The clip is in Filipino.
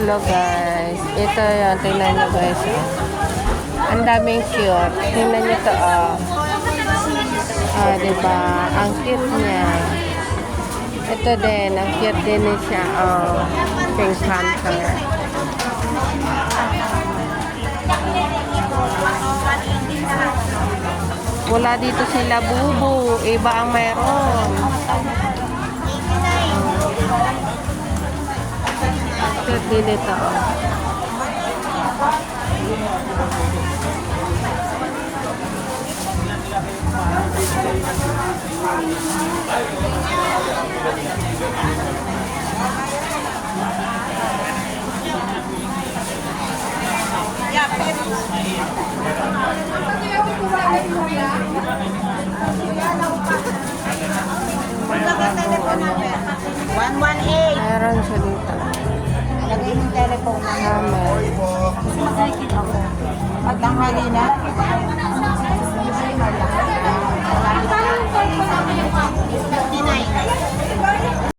Hello guys. Ito yan. Tingnan nyo guys. Ang daming cute. Tingnan nyo to. Diba? Ang cute niya. Ito din. Ang cute din siya. Pink Panther. Wala dito sila bubu. Iba ang mayroon. Cute din ito. Mayroon siya dito. Lagay yung telephone na Camel. ako. Magtanghali na.